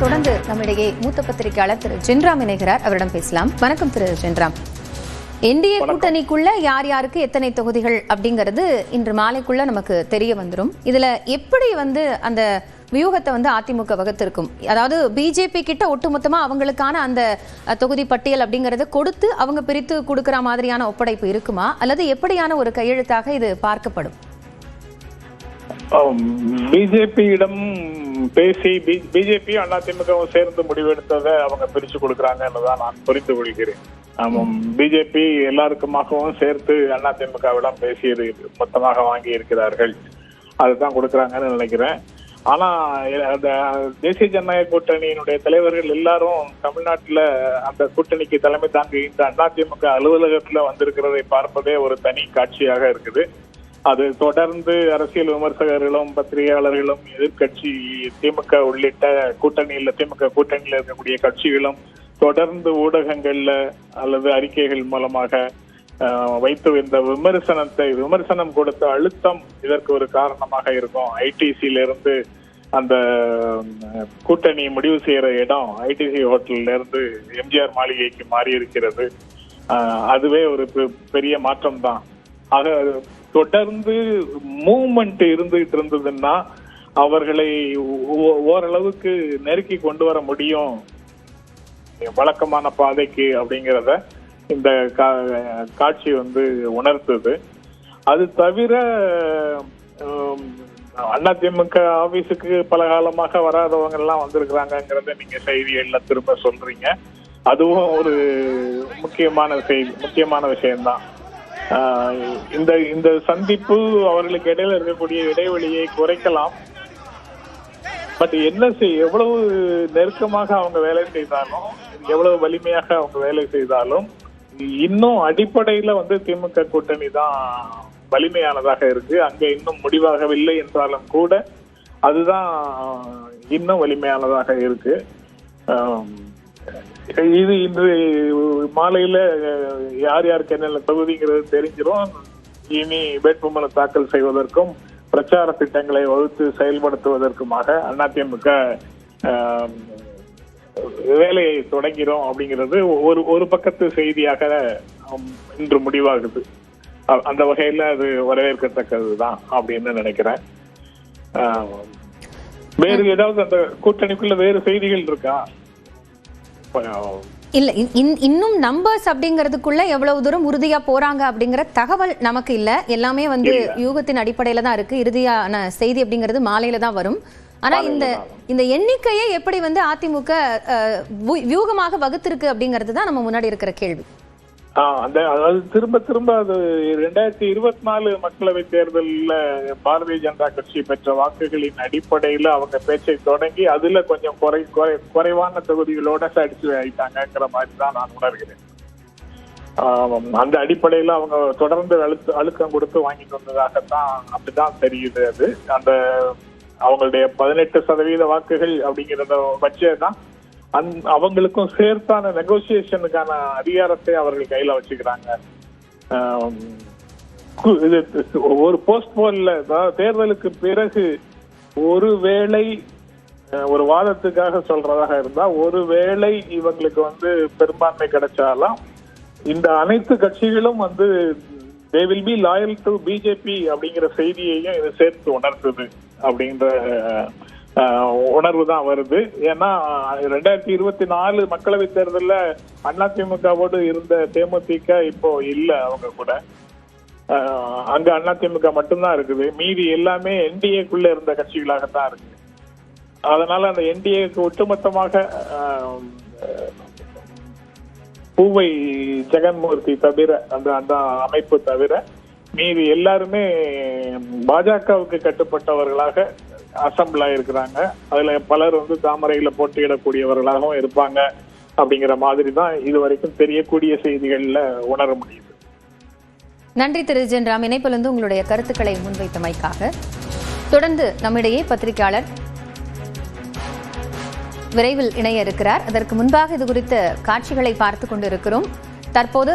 தொடர்ந்து நம்மிடையே மூத்த பத்திரிகையாளர் திரு ஜென்ராம் இணைகிறார். அவரிடம் பேசலாம். வணக்கம் திரு ஜென்ராம். என்டிஏ கூட்டணிக்குள்ள யார் யாருக்கு எத்தனை தொகுதிகள் அப்படிங்கிறது இன்று மாலைக்குள்ள நமக்கு தெரிய வந்துடும். இதுல எப்படி அந்த வியூகத்தை அதிமுக வகுத்திருக்கும், அதாவது பிஜேபி கிட்ட ஒட்டுமொத்தமா அவங்களுக்கான அந்த தொகுதி பட்டியல் அப்படிங்கறத கொடுத்து அவங்க பிரித்து கொடுக்கிற மாதிரியான ஒப்படைப்பு இருக்குமா, அல்லது எப்படியான ஒரு கையெழுத்தாக இது பார்க்கப்படும்? பிஜேபியிடம் பேசி பிஜேபி அதிமுகவும் சேர்ந்து முடிவெடுத்ததை அவங்க பிரிச்சு கொடுக்கறாங்கன்னுதான் நான் புரிந்து கொள்கிறேன். பிஜேபி எல்லாருக்குமாகவும் சேர்த்து அதிமுகவிடம் பேசியது மொத்தமாக வாங்கி இருக்கிறார்கள், அதுதான் கொடுக்கறாங்கன்னு நினைக்கிறேன். ஆனா அந்த தேசிய ஜனநாயக கூட்டணியினுடைய தலைவர்கள் எல்லாரும் தமிழ்நாட்டுல அந்த கூட்டணிக்கு தலைமை தாங்குகின்ற அதிமுக அலுவலகத்துல வந்திருக்கிறதை பார்ப்பதே ஒரு தனி காட்சியாக இருக்குது. அது தொடர்ந்து அரசியல் விமர்சகர்களும் பத்திரிகையாளர்களும் எதிர்கட்சி திமுக உள்ளிட்ட திமுக கூட்டணியில் இருக்கக்கூடிய கட்சிகளும் தொடர்ந்து ஊடகங்கள்ல அல்லது அறிக்கைகள் மூலமாக வைத்து இந்த விமர்சனம் கொடுத்த அழுத்தம் இதற்கு ஒரு காரணமாக இருக்கும். ஐடிசியில இருந்து அந்த கூட்டணி முடிவு செய்யற இடம் ஐடிசி ஹோட்டல்ல இருந்து எம்ஜிஆர் மாளிகைக்கு மாறி இருக்கிறது. அதுவே ஒரு பெரிய மாற்றம் தான். ஆக தொடர்ந்து மூவ்மெண்ட் இருந்துகிட்டு இருந்ததுன்னா அவர்களை ஓரளவுக்கு நெருக்கி கொண்டு வர முடியும் வழக்கமான பாதைக்கு அப்படிங்கிறத இந்த காட்சி உணர்த்துது. அது தவிர அதிமுக ஆபீஸுக்கு பல காலமாக வராதவங்க எல்லாம் வந்திருக்கிறாங்கிறத நீங்க செய்திகள்ல திரும்ப சொல்றீங்க. அதுவும் ஒரு முக்கியமான விஷயம்தான். இந்த சந்திப்பு அவர்களுக்கு இடையில இருக்கக்கூடிய இடைவெளியை குறைக்கலாம். பட் எவ்வளவு நெருக்கமாக அவங்க வேலை செய்தாலும், எவ்வளவு வலிமையாக அவங்க வேலை செய்தாலும், இன்னும் அடிப்படையில திமுக கூட்டணி தான் வலிமையானதாக இருக்கு. அங்க இன்னும் முடிவாகவில்லை என்றாலும் கூட அதுதான் இன்னும் வலிமையானதாக இருக்கு. இது இன்று மாலையில யார் யாருக்கு என்னென்ன தொகுதிங்கிறது தெரிஞ்சிடும். இனி வேட்புமனு தாக்கல் செய்வதற்கும் பிரச்சார திட்டங்களை வகுத்து செயல்படுத்துவதற்குமாக அதிமுக வேலையை தொடங்கிறோம் அப்படிங்கிறது ஒரு பக்கத்து செய்தியாக இன்று முடிவாகுது. அந்த வகையில அது வரவேற்கத்தக்கதுதான் அப்படின்னு நினைக்கிறேன். வேறு ஏதாவது அந்த கூட்டணிக்குள்ள வேறு செய்திகள் இருக்கா? இல்ல, இன்னும் நம்பர்ஸ் அப்படிங்கறதுக்குள்ள எவ்வளவு தூரம் உறுதியா போறாங்க அப்படிங்கிற தகவல் நமக்கு இல்ல. எல்லாமே யூகத்தின் அடிப்படையில தான் இருக்கு. இறுதியான செய்தி அப்படிங்கிறது மாலையில தான் வரும். ஆனா இந்த எண்ணிக்கையை எப்படி அதிமுக வியூகமாக வகுத்திருக்கு அப்படிங்கிறது தான் நம்ம முன்னாடி இருக்கிற கேள்வி. அதாவது திரும்ப அது 2024 மக்களவை தேர்தலில் பாரதிய ஜனதா கட்சி பெற்ற வாக்குகளின் அடிப்படையில அவங்க பேச்சை தொடங்கி அதுல கொஞ்சம் குறைவான தொகுதிகளோட சாட்டிஸ்ஃபை ஆயிட்டாங்கிற மாதிரி தான் நான் உணர்கிறேன். அந்த அடிப்படையில அவங்க தொடர்ந்து அழுத்தம் கொடுத்து வாங்கிட்டு வந்ததாகத்தான் அப்படிதான் தெரியுது. அது அந்த அவங்களுடைய 18% வாக்குகள் அப்படிங்கிறத வச்சேதான் அவங்களுக்கும் சேர்த்தான நெகோசியேஷனுக்கான அதிகாரத்தை அவர்கள் கையில வச்சுக்கிறாங்க. ஒரு போஸ்ட்போன்ல தேர்தலுக்கு பிறகு ஒருவேளை ஒரு வாதத்துக்காக சொல்றதாக இருந்தா ஒருவேளை இவங்களுக்கு பெரும்பான்மை கிடைச்சாலும் இந்த அனைத்து கட்சிகளும் they will be loyal to BJP அப்படிங்கிற செய்தியையும் இது சேர்த்து உணர்த்துது அப்படின்ற உணர்வு தான் வருது. ஏன்னா 2024 மக்களவை தேர்தலில் அதிமுகவோடு இருந்த தேமுதிக இப்போ இல்ல, அவங்க கூட அங்க அதிமுக மட்டும்தான் இருக்குது. மீதி எல்லாமே என்டிஏக்குள்ள இருந்த கட்சிகளாகத்தான் இருக்கு. அதனால அந்த என்டிஏக்கு ஒட்டுமொத்தமாக பூவை ஜெகன்மூர்த்தி தவிர அந்த அமைப்பு தவிர மீதி எல்லாருமே பாஜகவுக்கு கட்டுப்பட்டவர்களாக அசம்பிள் ஆயிருக்கிறாங்க. அதுல பலர் தாமரையில போட்டியிடக்கூடியவர்களாகவும் இருப்பாங்க அப்படிங்கிற மாதிரி தான் இதுவரைக்கும் தெரியக்கூடிய செய்திகள்ல உணர முடியுது. நன்றி திரு ஜென்ராம், இணைப்பிலிருந்து உங்களுடைய கருத்துக்களை முன்வைத்தமைக்காக. தொடர்ந்து நம்மிடையே பத்திரிகையாளர் விரைவில் இணைய இருக்கிறார். அதற்கு முன்பாக இது குறித்த காட்சிகளை பார்த்துக் கொண்டிருக்கிறோம். தற்போது